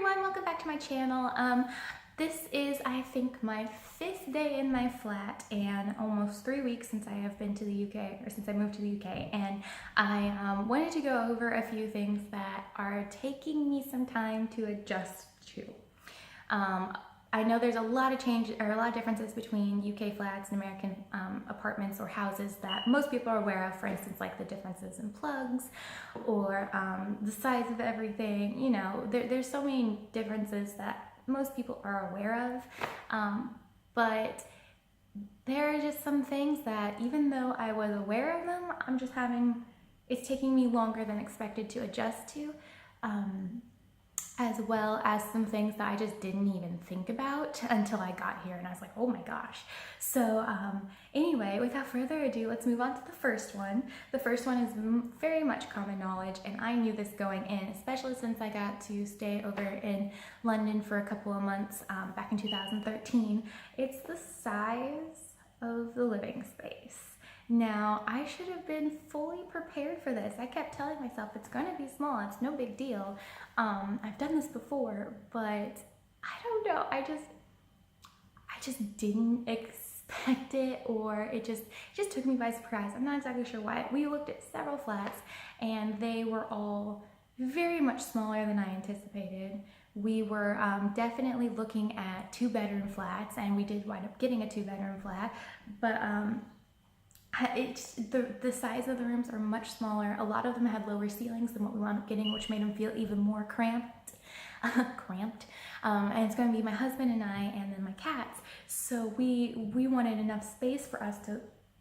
everyone, welcome back to my channel. This is, I think, my 5th day in my flat and almost 3 weeks since I have been to the UK, or since I moved to the UK, and I wanted to go over a few things that are taking me some time to adjust to. I know there's a lot of change or a lot of differences between UK flats and American apartments or houses that most people are aware of. For instance, like the differences in plugs or the size of everything. You know, there's so many differences that most people are aware of. But there are just some things that, even though I was aware of them, it's taking me longer than expected to adjust to. As well as some things that I just didn't even think about until I got here, and I was like, oh my gosh. So anyway, without further ado, let's move on to the first one. The first one is very much common knowledge, and I knew this going in, especially since I got to stay over in London for a couple of months back in 2013. It's the size of the living space. Now, I should have been fully prepared for this. I kept telling myself it's going to be small, it's no big deal. I've done this before, but I don't know. I just didn't expect it, or it just took me by surprise. I'm not exactly sure why. We looked at several flats and they were all very much smaller than I anticipated. We were definitely looking at 2-bedroom flats, and we did wind up getting a 2-bedroom flat, but the size of the rooms are much smaller. A lot of them had lower ceilings than what we wound up getting, which made them feel even more cramped. And it's going to be my husband and I, and then my cats. So we wanted enough space for us to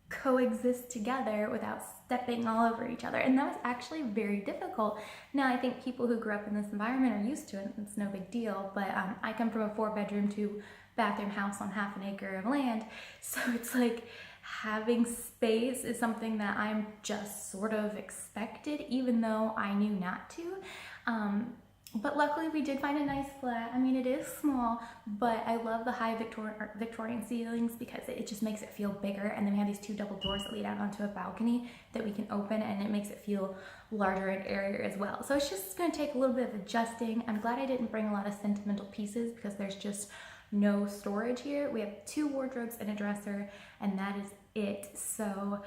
coexist together without stepping all over each other, and that was actually very difficult. Now, I think people who grew up in this environment are used to it. It's no big deal, but I come from a 4-bedroom, 2-bathroom house on half an acre of land, so it's like having space is something that I'm just sort of expected, even though I knew not to. But luckily we did find a nice flat. I mean, it is small, but I love the high Victorian ceilings because it just makes it feel bigger. And then we have these 2 double doors that lead out onto a balcony that we can open, and it makes it feel larger and airier as well. So it's just gonna take a little bit of adjusting. I'm glad I didn't bring a lot of sentimental pieces because there's just no storage here. We have 2 wardrobes and a dresser, and that is it. So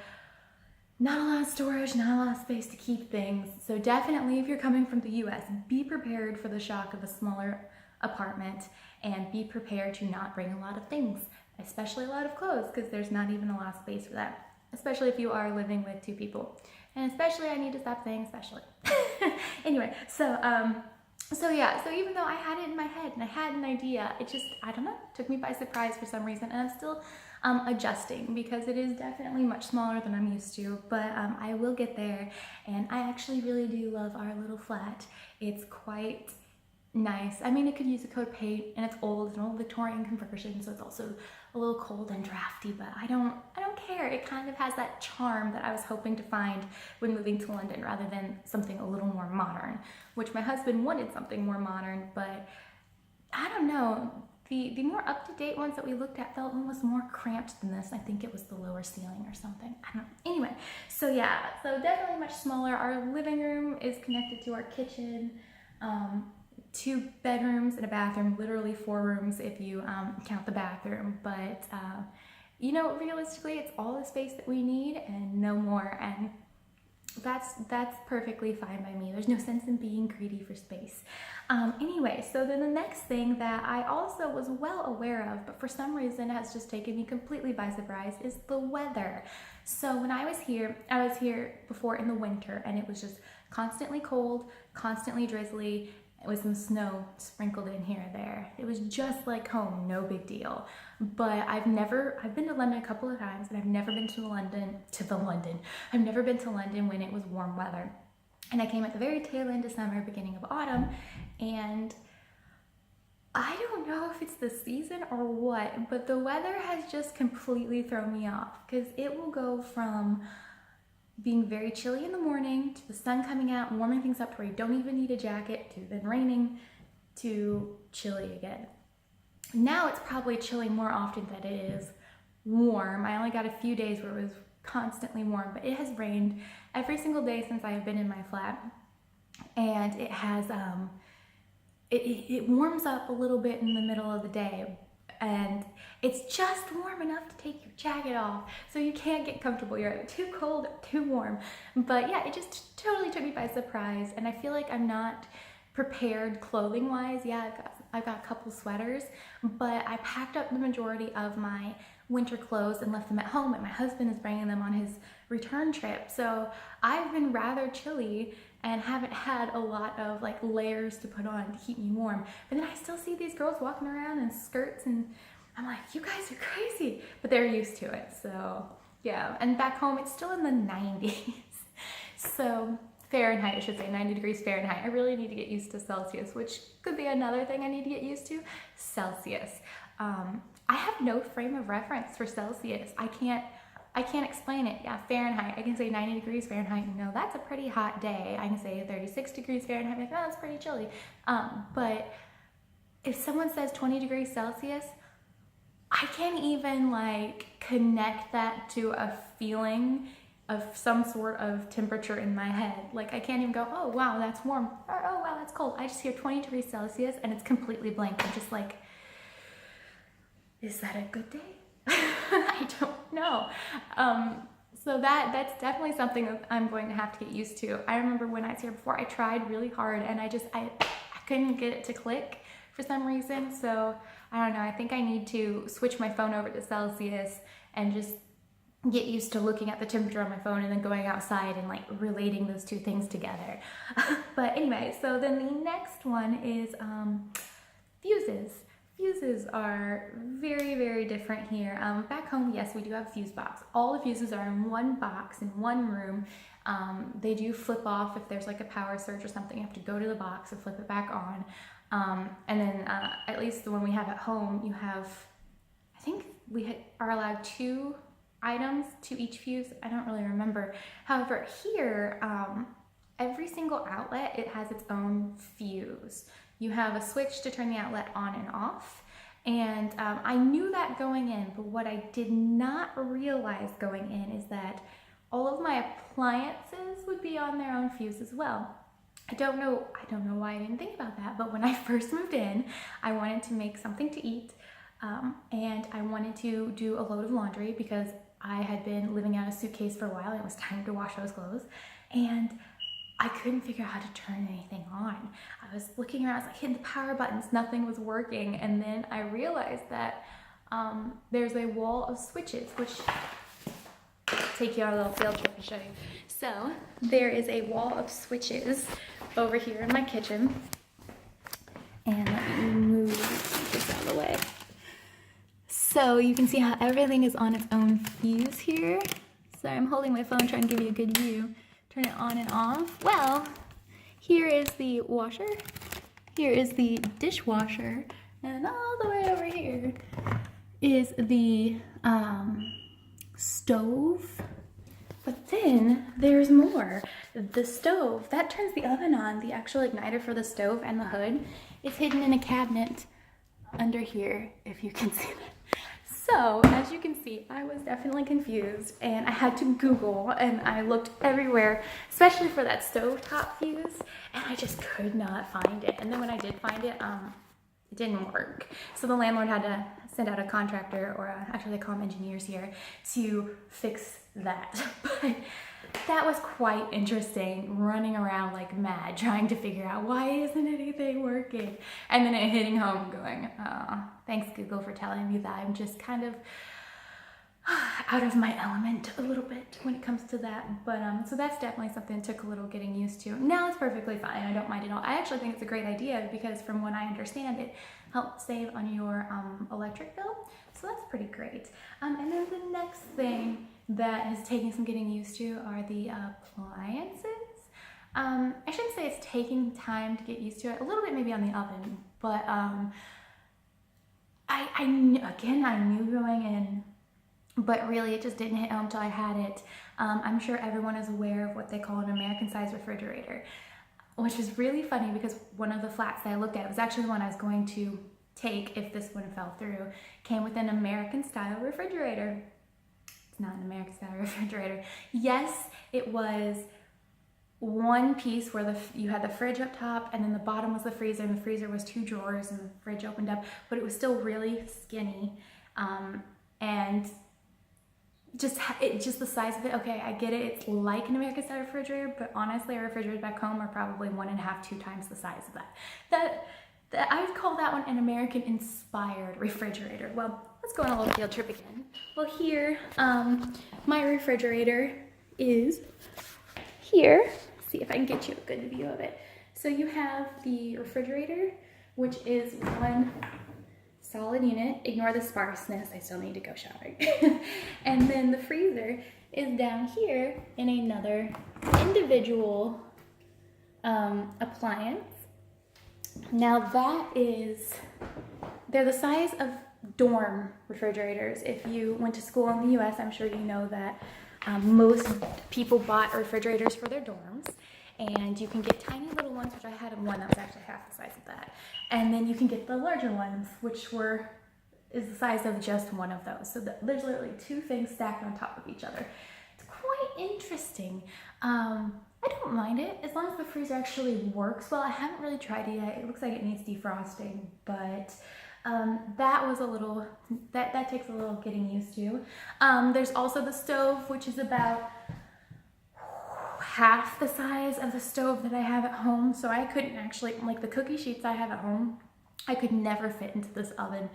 not a lot of storage, not a lot of space to keep things. So definitely, if you're coming from the US, be prepared for the shock of a smaller apartment, and be prepared to not bring a lot of things, especially a lot of clothes, because there's not even a lot of space for that, especially if you are living with 2 people. And especially, I need to stop saying especially. Anyway, so yeah, so even though I had it in my head and I had an idea, it just, I don't know, took me by surprise for some reason, and I'm still adjusting because it is definitely much smaller than I'm used to, but I will get there. And I actually really do love our little flat. It's quite nice. I mean, it could use a coat of paint, and it's old, it's an old Victorian conversion, so it's also a little cold and drafty, but I don't care. It kind of has that charm that I was hoping to find when moving to London, rather than something a little more modern, which my husband wanted something more modern, but I don't know. The more up-to-date ones that we looked at felt almost more cramped than this. I think it was the lower ceiling or something. I don't know. Anyway, so yeah, so definitely much smaller. Our living room is connected to our kitchen. 2 bedrooms and a bathroom, literally 4 rooms if you count the bathroom. But you know, realistically, it's all the space that we need and no more. And that's perfectly fine by me. There's no sense in being greedy for space. Anyway, so then the next thing that I also was well aware of, but for some reason has just taken me completely by surprise, is the weather. So when I was here before in the winter, and it was just constantly cold, constantly drizzly, with some snow sprinkled in here and there. It was just like home, no big deal. But I've been to London a couple of times, and I've never been to London when it was warm weather. And I came at the very tail end of summer, beginning of autumn, and I don't know if it's the season or what, but the weather has just completely thrown me off, because it will go from being very chilly in the morning to the sun coming out and warming things up to where you don't even need a jacket, to then raining, to chilly again. Now it's probably chilly more often than it is warm. I only got a few days where it was constantly warm, but it has rained every single day since I have been in my flat, and it has it warms up a little bit in the middle of the day, and it's just warm enough to take your jacket off, so you can't get comfortable. You're either too cold or too warm. But yeah, it just totally took me by surprise, and I feel like I'm not prepared clothing wise. Yeah, I've got a couple sweaters, but I packed up the majority of my winter clothes and left them at home, and my husband is bringing them on his return trip. So I've been rather chilly and haven't had a lot of like layers to put on to keep me warm. But then I still see these girls walking around in skirts, and I'm like, you guys are crazy, but they're used to it. So yeah, and back home it's still in the 90s. So Fahrenheit, I should say, 90 degrees Fahrenheit. I really need to get used to Celsius, which could be another thing I need to get used to, Celsius. I have no frame of reference for Celsius. I can't explain it. Yeah, Fahrenheit, I can say 90 degrees Fahrenheit, that's a pretty hot day. I can say 36 degrees Fahrenheit, like, oh, that's pretty chilly. But if someone says 20 degrees Celsius, I can't even like connect that to a feeling of some sort of temperature in my head. Like I can't even go, oh wow, that's warm, or oh wow, that's cold. I just hear 20 degrees Celsius and it's completely blank. I'm just like, is that a good day? I don't know. So that's definitely something that I'm going to have to get used to. I remember when I was here before, I tried really hard and I couldn't get it to click for some reason. So I don't know, I think I need to switch my phone over to Celsius and just get used to looking at the temperature on my phone and then going outside and like relating those two things together. But anyway, so then the next one is fuses. Fuses are very, very different here. Back home, yes, we do have a fuse box. All the fuses are in one box, in one room. They do flip off if there's like a power surge or something. You have to go to the box and flip it back on. And then at least the one we have at home, you have, I think are allowed 2 items to each fuse. I don't really remember. However, here, every single outlet, it has its own fuse. You have a switch to turn the outlet on and off. And I knew that going in, but what I did not realize going in is that all of my appliances would be on their own fuse as well. I don't know why I didn't think about that, but when I first moved in, I wanted to make something to eat, and I wanted to do a load of laundry because I had been living out a suitcase for a while and it was time to wash those clothes, and I couldn't figure out how to turn anything on. I was looking around, I was like hitting the power buttons, nothing was working, and then I realized that there's a wall of switches, which I'll take you on a little field trip and show you. So there is a wall of switches over here in my kitchen, and let me move this out of the way. So you can see how everything is on its own fuse here. So I'm holding my phone trying to give you a good view. Turn it on and off. Well, here is the washer, here is the dishwasher, and all the way over here is the stove. But then there's more. The stove, that turns the oven on. The actual igniter for the stove and the hood is hidden in a cabinet under here, if you can see that. So, as you can see, I was definitely confused and I had to Google and I looked everywhere, especially for that stovetop fuse, and I just could not find it. And then when I did find it, it didn't work. So the landlord had to send out a contractor, or actually they call them engineers here, to fix that. But that was quite interesting, running around like mad trying to figure out why isn't anything working, and then it hitting home going, oh, thanks Google for telling me that. I'm just kind of out of my element a little bit when it comes to that. But so that's definitely something that took a little getting used to. Now it's perfectly fine. I don't mind it at all. I actually think it's a great idea because from what I understand, it helps save on your electric bill. So that's pretty great. And then the next thing that is taking some getting used to are the appliances. I shouldn't say it's taking time to get used to it. A little bit maybe on the oven, but I knew going in, but really it just didn't hit home until I had it. I'm sure everyone is aware of what they call an American-sized refrigerator, which is really funny because one of the flats that I looked at was actually the one I was going to take if this one fell through, came with an American-style refrigerator. It's not an American-style refrigerator. Yes, it was one piece where you had the fridge up top, and then the bottom was the freezer, and the freezer was 2 drawers, and the fridge opened up, but it was still really skinny. And just the size of it, okay, I get it, it's like an American style refrigerator, but honestly, our refrigerators back home are probably 1.5, 2 times the size of that. I would call that one an American inspired refrigerator. Well, let's go on a little field trip again. Well, here, my refrigerator is here. See if I can get you a good view of it. So you have the refrigerator, which is one solid unit. Ignore the sparseness, I still need to go shopping. And then the freezer is down here in another individual appliance. Now they're the size of dorm refrigerators. If you went to school in the US, I'm sure you know that most people bought refrigerators for their dorms, and you can get tiny little ones, which I had one that was actually half the size of that. And then you can get the larger ones, which is the size of just one of those. So there's literally 2 things stacked on top of each other. It's quite interesting. I don't mind it as long as the freezer actually works well. I haven't really tried it yet. It looks like it needs defrosting, but that was that takes a little getting used to. There's also the stove, which is about half the size of the stove that I have at home. So I couldn't actually, like the cookie sheets I have at home, I could never fit into this oven.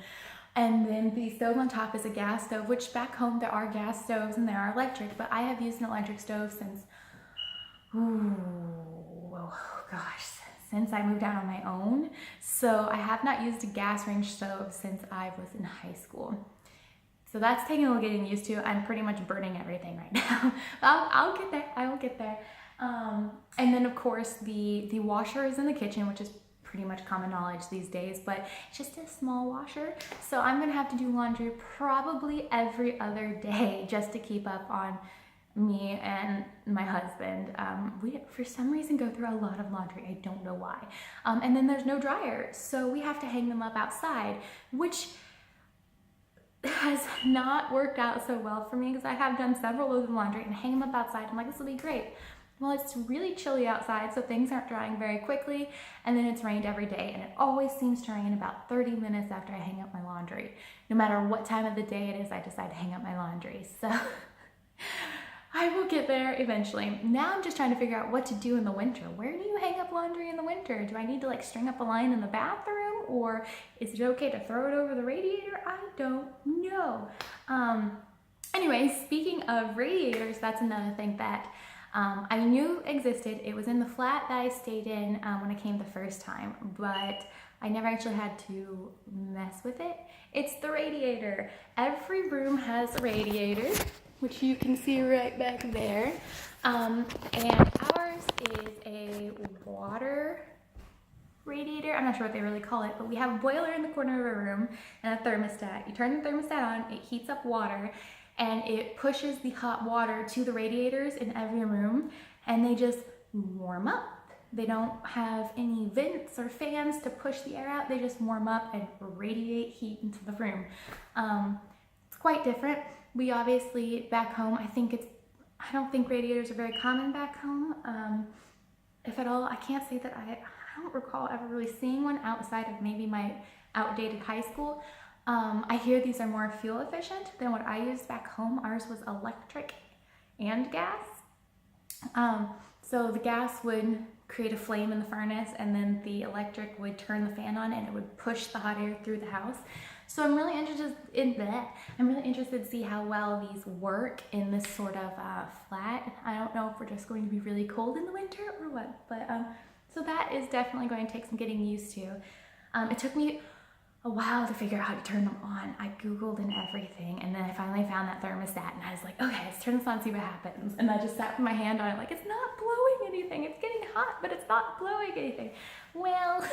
And then the stove on top is a gas stove, which back home there are gas stoves and there are electric, but I have used an electric stove since, since I moved out on my own. So I have not used a gas range stove since I was in high school. So that's taking a little getting used to. I'm pretty much burning everything right now. I'll get there, I will get there. And then of course the washer is in the kitchen, which is pretty much common knowledge these days, but it's just a small washer. So I'm gonna have to do laundry probably every other day just to keep up on me and my husband. We, for some reason, go through a lot of laundry. I don't know why. And then there's no dryer, so we have to hang them up outside, which has not worked out so well for me because I have done several loads of laundry and hang them up outside. I'm like, this will be great. Well, it's really chilly outside, so things aren't drying very quickly, and then it's rained every day, and it always seems to rain about 30 minutes after I hang up my laundry. No matter what time of the day it is, I decide to hang up my laundry. So I will get there eventually. Now I'm just trying to figure out what to do in the winter. Where do you hang up laundry in the winter? Do I need to like string up a line in the bathroom, or is it okay to throw it over the radiator? I don't know. Anyway, speaking of radiators, that's another thing that I knew existed. It was in the flat that I stayed in when I came the first time, but I never actually had to mess with it. It's the radiator. Every room has a radiator, which you can see right back there. And ours is a water radiator. I'm not sure what they really call it, but we have a boiler in the corner of our room and a thermostat. You turn the thermostat on, it heats up water, and it pushes the hot water to the radiators in every room, and they just warm up. They don't have any vents or fans to push the air out. They just warm up and radiate heat into the room. It's quite different. We obviously, back home, I don't think radiators are very common back home. If at all, I can't say that I don't recall ever really seeing one outside of maybe my outdated high school. I hear these are more fuel efficient than what I used back home. Ours was electric and gas. So the gas would create a flame in the furnace, and then the electric would turn the fan on and it would push the hot air through the house. So I'm really interested in that. I'm really interested to see how well these work in this sort of flat. I don't know if we're just going to be really cold in the winter or what, but so that is definitely going to take some getting used to. It took me a while to figure out how to turn them on. I Googled and everything, and then I finally found that thermostat, and I was like, okay, let's turn this on, see what happens. And I just sat with my hand on it like, it's not blowing anything. It's getting hot, but it's not blowing anything. Well,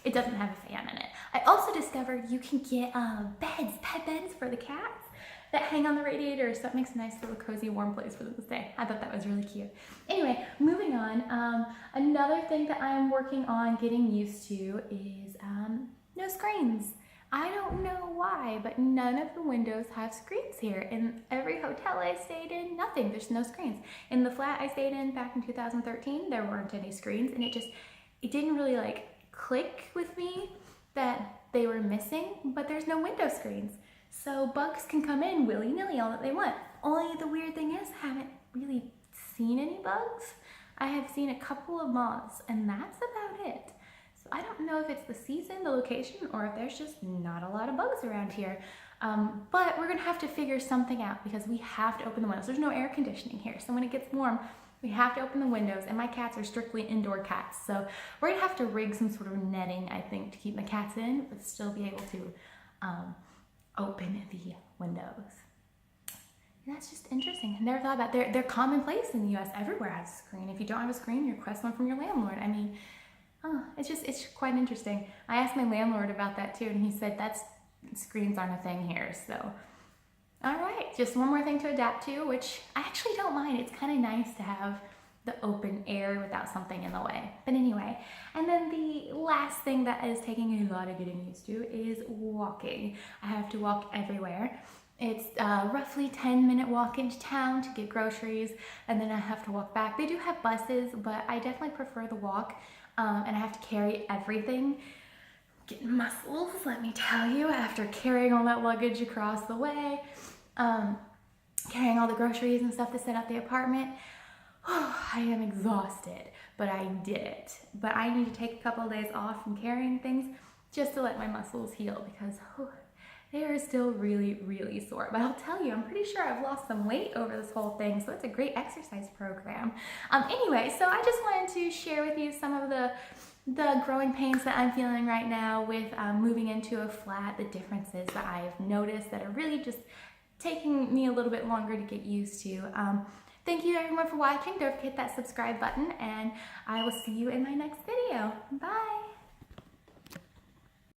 it doesn't have a fan in it. I also discovered you can get pet beds for the cats that hang on the radiator, so that makes a nice little cozy warm place for them to stay. I thought that was really cute. Anyway, moving on. Another thing that I'm working on getting used to is no screens. I don't know why, but none of the windows have screens here. In every hotel I stayed in, nothing, there's no screens. In the flat I stayed in back in 2013, there weren't any screens, and it didn't really like click with me that they were missing, but there's no window screens. So bugs can come in willy-nilly all that they want. Only the weird thing is, I haven't really seen any bugs. I have seen a couple of moths, and that's about it. So I don't know if it's the season, the location, or if there's just not a lot of bugs around here. But we're gonna have to figure something out because we have to open the windows. There's no air conditioning here, so when it gets warm, we have to open the windows, and my cats are strictly indoor cats. So we're gonna have to rig some sort of netting, I think, to keep my cats in, but still be able to open the windows. And that's just interesting. I never thought about it. They're commonplace in the US. Everywhere has a screen. If you don't have a screen, you request one from your landlord. I mean, it's quite interesting. I asked my landlord about that too, and he said screens aren't a thing here. So, all right, just one more thing to adapt to, which I actually don't mind. It's kind of nice to have the open air without something in the way. But anyway, and then the last thing that is taking a lot of getting used to is walking. I have to walk everywhere. It's roughly 10-minute walk into town to get groceries, and then I have to walk back. They do have buses, but I definitely prefer the walk, and I have to carry everything. Getting muscles, let me tell you, after carrying all that luggage across the way, carrying all the groceries and stuff to set up the apartment. I am exhausted, but I did it. But I need to take a couple of days off from carrying things just to let my muscles heal because they are still really, really sore. But I'll tell you, I'm pretty sure I've lost some weight over this whole thing, so it's a great exercise program. Anyway, so I just wanted to share with you some of the growing pains that I'm feeling right now with moving into a flat, the differences that I've noticed that are really just taking me a little bit longer to get used to. Thank you everyone for watching. Don't forget that subscribe button, and I will see you in my next video. Bye!